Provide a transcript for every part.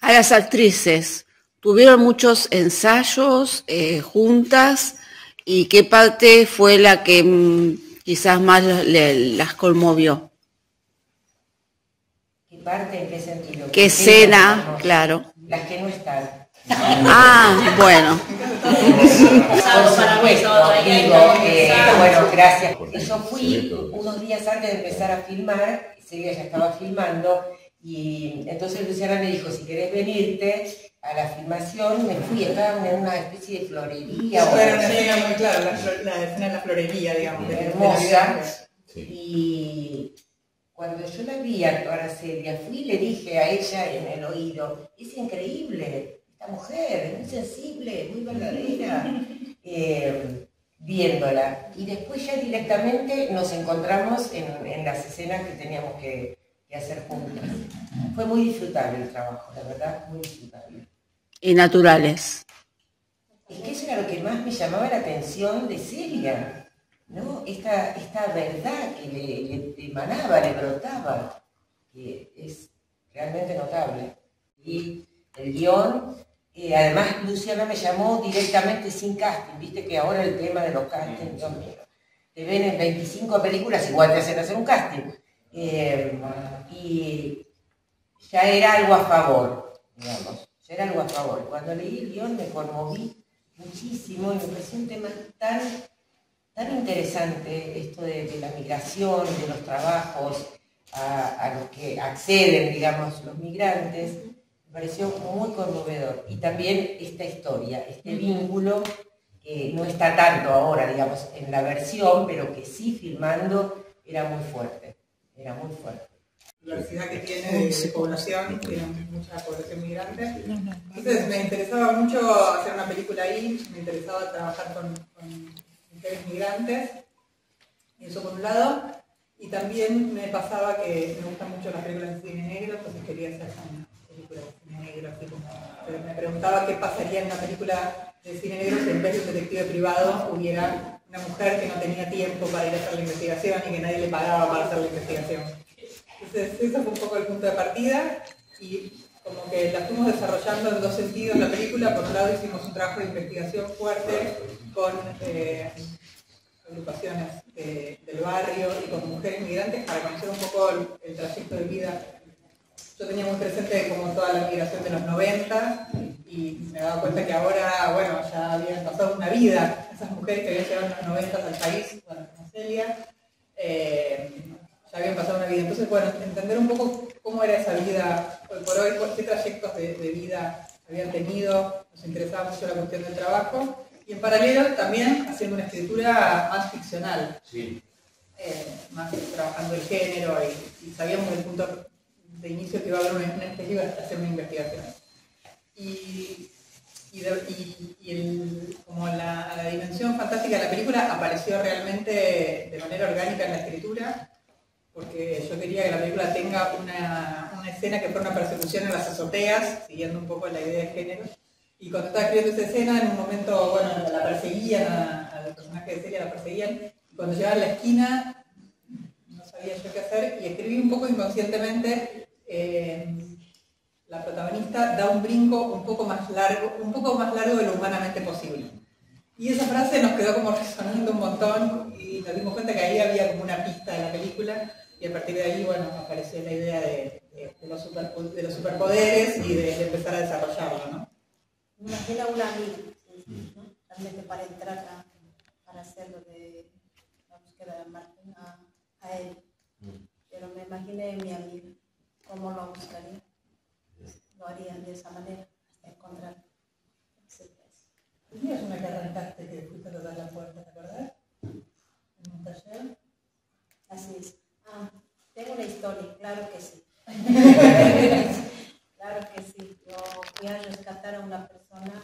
A las actrices, ¿tuvieron muchos ensayos juntas? ¿Y qué parte fue la que quizás más las conmovió? ¿Qué parte? ¿En qué sentido? ¿Qué escena? Claro. Las que no están. Ah, bueno. Bueno, gracias. Yo fui unos días antes de empezar a filmar, Celia ya estaba filmando, y entonces Luciana me dijo, si querés venirte a la filmación, me fui, estaban en una especie de florería. Era una escena muy clara, la escena de la florería, digamos. Hermosa. Y cuando yo la vi actuar a Celia, fui y le dije a ella en el oído, es increíble, esta mujer, es muy sensible, muy verdadera, viéndola. Y después ya directamente nos encontramos en las escenas que teníamos que hacer juntas. Fue muy disfrutable el trabajo, la verdad, muy disfrutable. Y naturales. Es que eso era lo que más me llamaba la atención de Celia, ¿no? Esta verdad que le emanaba, le brotaba, que es realmente notable. Y el guión, además Luciana me llamó directamente sin casting, viste que ahora el tema de los castings, Dios mío, te ven en 25 películas, igual te hacen hacer un casting. Y ya era algo a favor, digamos, ya era algo a favor. Cuando leí el guión me conmoví muchísimo y me pareció un tema tan interesante, esto de la migración, de los trabajos a los que acceden, digamos, los migrantes. Me pareció muy conmovedor. Y también esta historia, este vínculo que no está tanto ahora, digamos, en la versión, pero que sí filmando era muy fuerte, era muy fuerte. La diversidad que tiene de población, tiene mucha población migrante. Entonces me interesaba mucho hacer una película ahí, me interesaba trabajar con mujeres migrantes, eso por un lado, y también me pasaba que me gustan mucho las películas de cine negro, entonces quería hacer una película de cine negro, así como, pero me preguntaba qué pasaría en una película de cine negro si en vez de un detective privado hubiera una mujer que no tenía tiempo para ir a hacer la investigación y que nadie le pagaba para hacer la investigación. Entonces, ese fue un poco el punto de partida y como que la fuimos desarrollando en dos sentidos la película. Por un lado hicimos un trabajo de investigación fuerte con agrupaciones del barrio y con mujeres migrantes para conocer un poco el trayecto de vida. Yo tenía muy presente como toda la migración de los 90 y me daba cuenta que ahora, bueno, ya habían pasado una vida. Esas mujeres que habían llegado en los 90 al país, bueno, como Celia, ya habían pasado una vida. Entonces, bueno, entender un poco cómo era esa vida hoy por hoy, qué trayectos de vida habían tenido, nos interesaba mucho la cuestión del trabajo, y en paralelo también haciendo una escritura más ficcional, sí. Más trabajando el género, y sabíamos del punto de inicio que iba a haber una especie de hacer una investigación. Como la dimensión fantástica de la película apareció realmente de manera orgánica en la escritura, porque yo quería que la película tenga una escena que fuera una persecución en las azoteas, siguiendo un poco la idea de género. Y cuando estaba escribiendo esa escena, en un momento, bueno, la perseguían, al personaje de Celia la perseguían, y cuando llegaba a la esquina, no sabía yo qué hacer, y escribí un poco inconscientemente, la protagonista da un brinco un poco más largo de lo humanamente posible. Y esa frase nos quedó como resonando un montón, y nos dimos cuenta que ahí había como una pista de la película, y a partir de ahí, bueno, apareció la idea de los superpoderes y de empezar a desarrollarlo, ¿no? Me imagino una amiga, ¿no? Realmente para entrar para hacerlo de la búsqueda de Martín a él. Pero me imaginé mi amiga, cómo lo buscaría. Lo haría de esa manera, hasta encontrar. Tenías una que arrancaste que fuiste a tocar la puerta, ¿te acordás? En un taller. Así es. Tengo una historia, claro que sí. Claro que sí. Yo fui a rescatar a una persona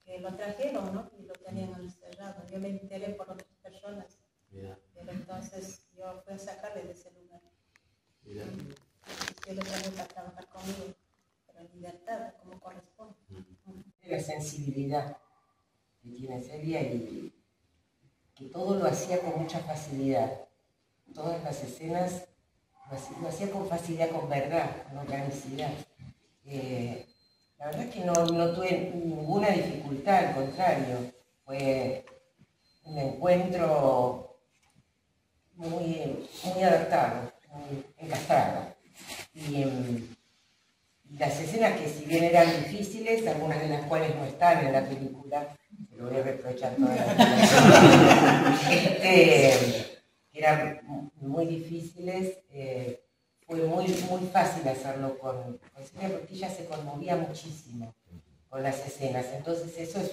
que lo trajeron, ¿no? Y lo tenían encerrado. Yo me enteré por otras personas. Pero entonces yo fui a sacarle de ese lugar. Yo lo traje para trabajar conmigo, pero en libertad, como corresponde. La sensibilidad que tiene Celia y que todo lo hacía con mucha facilidad. Todas las escenas lo hacía con facilidad, con verdad, con organicidad. La verdad es que no tuve ninguna dificultad, al contrario, fue un encuentro muy adaptado, muy encastrado. Y las escenas que si bien eran difíciles, algunas de las cuales no están en la película, se lo voy a reprochar toda la vida, que eran muy difíciles, fue muy fácil hacerlo con Silvia, porque ella se conmovía muchísimo con las escenas, entonces eso es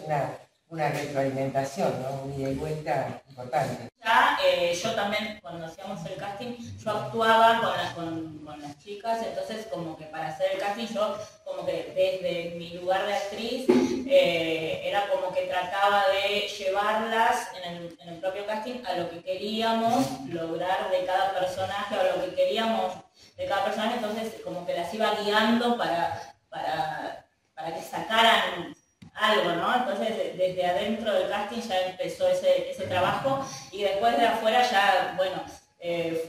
una retroalimentación, ¿no? Un ida y vuelta importante. Ya, yo también, cuando hacíamos el casting, yo actuaba con las chicas, entonces como que para hacer el casting yo como que desde mi lugar de actriz era como que trataba de llevarlas en el propio casting a lo que queríamos lograr de cada personaje, o a lo que queríamos de cada personaje, entonces como que las iba guiando para que sacaran algo, ¿no? Entonces desde adentro del casting ya empezó ese trabajo, y después de afuera ya, bueno,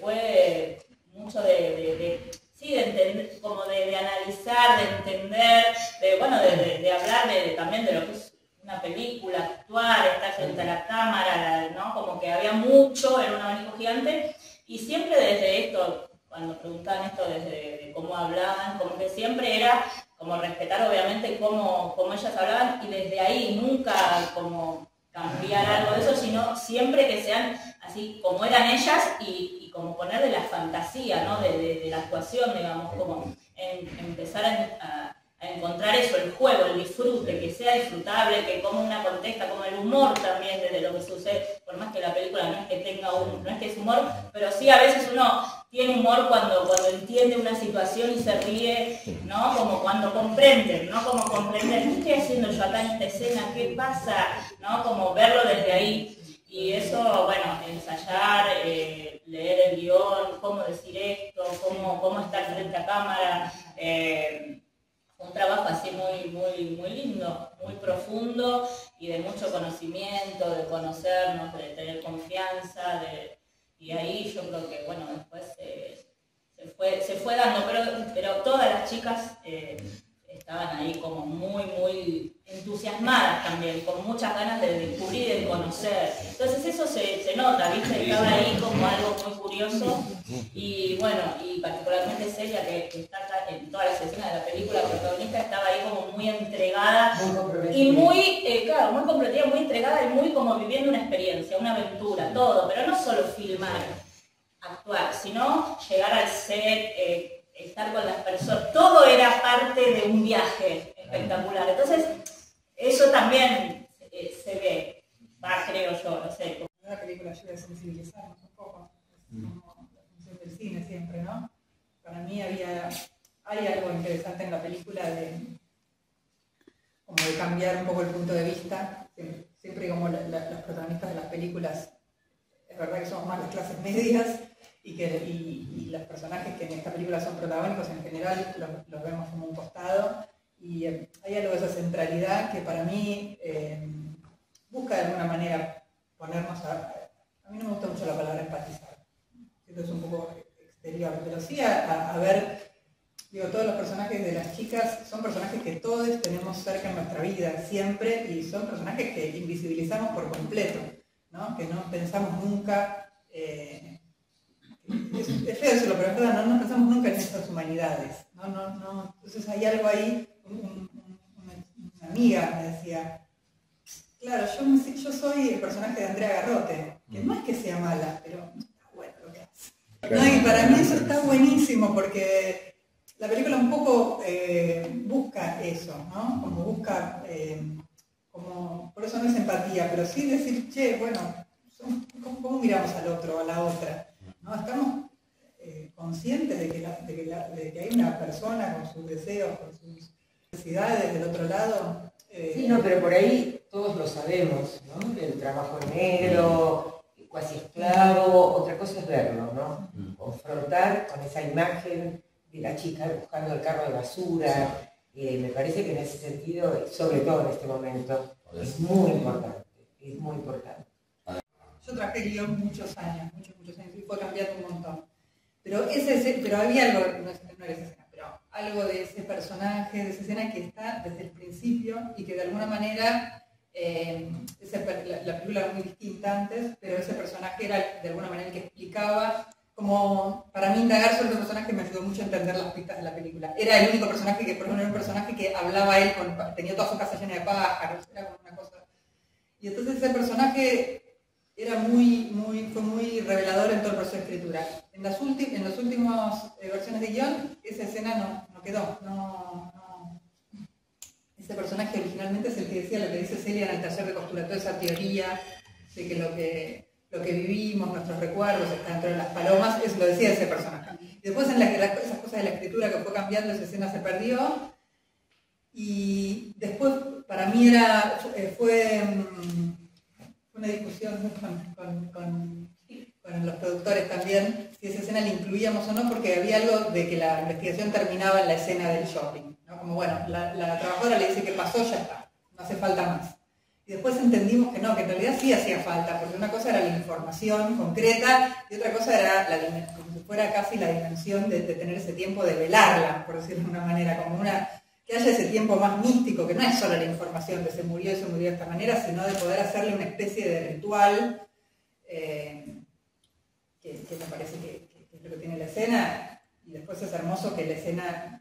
fue mucho de entender, como de analizar, de entender, de hablar también de lo que es una película, actuar, estar frente a la cámara, ¿no? Como que había mucho en un abanico gigante, y siempre desde esto, cuando preguntaban esto de cómo hablaban, como que siempre era como respetar obviamente cómo ellas hablaban, y desde ahí nunca como cambiar algo de eso, sino siempre que sean así como eran ellas, y como ponerle la fantasía, ¿no? de la actuación, digamos, como empezar a encontrar eso, el juego, el disfrute, que sea disfrutable, que como una contexta, como el humor también desde lo que sucede, por más que la película no es que tenga no es que es humor, pero sí a veces uno tiene humor cuando entiende una situación y se ríe, ¿no? Como cuando comprende, ¿no? Como comprender, ¿qué estoy haciendo yo acá en esta escena? ¿Qué pasa? ¿No? Como verlo desde ahí. Y eso, bueno, ensayar, leer el guión, cómo decir esto, cómo estar frente a cámara, un trabajo así muy lindo, muy profundo, y de mucho conocimiento, de conocernos, de tener confianza, y ahí yo creo que, bueno, después se fue dando, pero todas las chicas estaban ahí como muy entusiasmadas también, con muchas ganas de descubrir y de conocer. Entonces eso se nota, ¿viste? Estaba ahí como algo muy curioso, y bueno, y particularmente Celia, que está acá en todas las escenas de la película, la protagonista, estaba ahí como muy entregada, y claro, muy comprometida, muy entregada, y muy como viviendo una experiencia, una aventura, todo, pero no solo filmar, actuar, sino llegar al set, estar con las personas, todo era parte de un viaje espectacular. Entonces, eso también se ve, creo yo, no sé. Una película ayuda a sensibilizarnos un poco, es como la función del cine siempre, ¿no? Para mí hay algo interesante en la película como de cambiar un poco el punto de vista, siempre como los protagonistas de las películas, es verdad que somos más las clases medias, y los personajes que en esta película son protagónicos en general los vemos como un costado, y hay algo de esa centralidad que para mí busca de alguna manera ponernos a mí no me gusta mucho la palabra empatizar, esto es un poco exterior, pero sí a ver, digo, todos los personajes de las chicas son personajes que todos tenemos cerca en nuestra vida siempre, y son personajes que invisibilizamos por completo, ¿no? Que no pensamos nunca, es feo decirlo, pero es verdad, no pensamos nunca en estas humanidades, no. Entonces hay algo ahí, una amiga me decía, claro, yo soy el personaje de Andrea Garrote, que no es que sea mala, pero está bueno lo que hace. No, y para mí eso está buenísimo, porque la película un poco busca eso, ¿no? Como busca, por eso no es empatía, pero sí decir, che, bueno, ¿cómo miramos al otro, a la otra? ¿No? Estamos conscientes de que hay una persona con sus deseos, con sus necesidades del otro lado. Sí, no, pero por ahí todos lo sabemos, ¿no? El trabajo en negro, cuasi esclavo, otra cosa es verlo, ¿no? Confrontar con esa imagen de la chica buscando el carro de basura, me parece que en ese sentido, sobre todo en este momento, es muy importante, es muy importante. Yo trabajé guión muchos años, y fue cambiando un montón. Pero había algo, no era esa escena, pero algo de ese personaje, de esa escena que está desde el principio y que de alguna manera, la película era muy distinta antes, pero ese personaje era de alguna manera el que explicaba, como para mí indagar sobre el personaje me ayudó mucho a entender las pistas de la película. Era el único personaje que, por ejemplo, era un personaje que hablaba él, tenía toda su casa llena de pájaros, era como una cosa. Y entonces ese personaje era fue muy revelador en todo el proceso de escritura. En las últimas versiones de guión, esa escena no quedó. Ese personaje originalmente es el que decía lo que dice Celia en el taller de costura, toda esa teoría de que lo que vivimos, nuestros recuerdos, está dentro de las palomas, eso lo decía ese personaje. Y después en esas cosas de la escritura que fue cambiando, esa escena se perdió. Y después, para mí fue una discusión con los productores también, si esa escena la incluíamos o no, porque había algo de que la investigación terminaba en la escena del shopping, ¿no? Como bueno, la trabajadora le dice que pasó, ya está, no hace falta más. Y después entendimos que no, que en realidad sí hacía falta, porque una cosa era la información concreta y otra cosa era como si fuera casi la dimensión de tener ese tiempo de velarla, por decirlo de una manera, como que haya ese tiempo más místico, que no es solo la información de se murió de esta manera, sino de poder hacerle una especie de ritual, que me parece que es lo que tiene la escena. Y después es hermoso que en la escena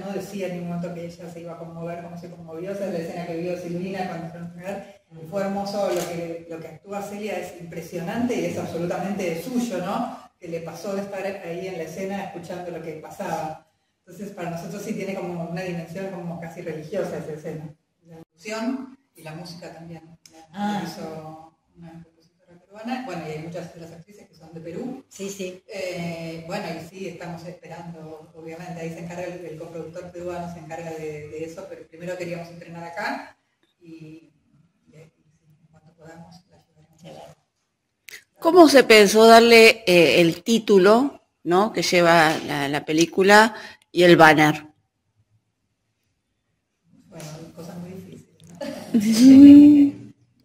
no decía en ningún momento que ella se iba a conmover como se conmovió. Esa es la escena que vio Silvina cuando fue a enfermar. Fue hermoso lo que actúa Celia, es impresionante y es absolutamente suyo, ¿no? Que le pasó de estar ahí en la escena escuchando lo que pasaba. Entonces para nosotros sí tiene como una dimensión como casi religiosa esa escena. La emoción y la música también. La hizo una compositora peruana. Bueno, y hay muchas de las actrices que son de Perú. Sí, sí. Bueno, y sí, estamos esperando, obviamente, ahí se encarga el coproductor peruano, se encarga de eso, pero primero queríamos entrenar acá y en cuanto podamos la llevaremos. ¿Cómo se pensó darle el título, ¿no?, que lleva la película y el banner? Bueno, cosas muy difíciles, ¿no?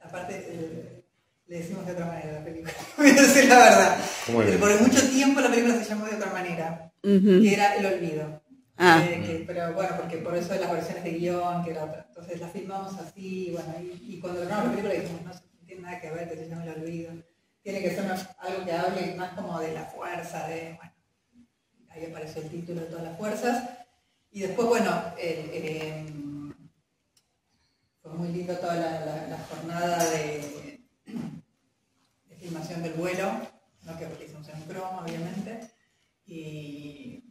Aparte, le decimos de otra manera a la película, voy a decir la verdad. Por mucho tiempo la película se llamó de otra manera, que era El Olvido. Pero bueno, porque por eso de las versiones de guión, que era otra. Entonces la filmamos así, bueno, y cuando grabamos la película dijimos, no tiene nada que ver que se llame El Olvido. Tiene que ser algo que hable más como de la fuerza, bueno, ahí apareció el título de todas las fuerzas. Y después, bueno, fue muy lindo toda la jornada de filmación del vuelo, ¿no? Que hicimos en croma, obviamente. Y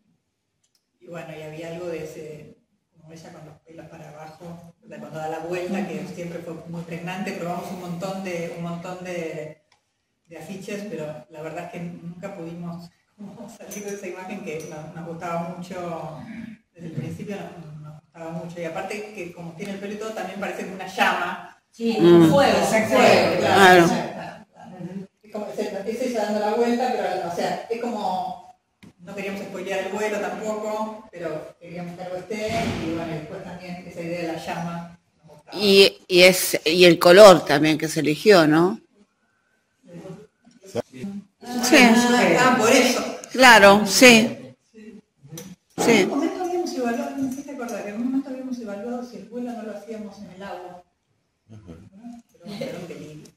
bueno, y había algo de ese, como ella con los pelos para abajo, cuando da la vuelta, que siempre fue muy pregnante. Probamos un montón de afiches, pero la verdad es que nunca pudimos salir de esa imagen que nos gustaba mucho, desde el principio nos gustaba mucho. Y aparte que como tiene el pelo y todo, también parece como una llama. Sí, un fuego. Claro. Es como es ella dando la vuelta, pero o sea, es como, no queríamos spoilear el vuelo tampoco, pero queríamos que algo esté, y bueno, después también esa idea de la llama nos gustaba. Y el color también que se eligió, ¿no? Sí. Por eso. Claro, sí. En un momento habíamos evaluado, no sé si te acordás, que en un momento habíamos evaluado si el vuelo no lo hacíamos en el agua. Pero era un peligro.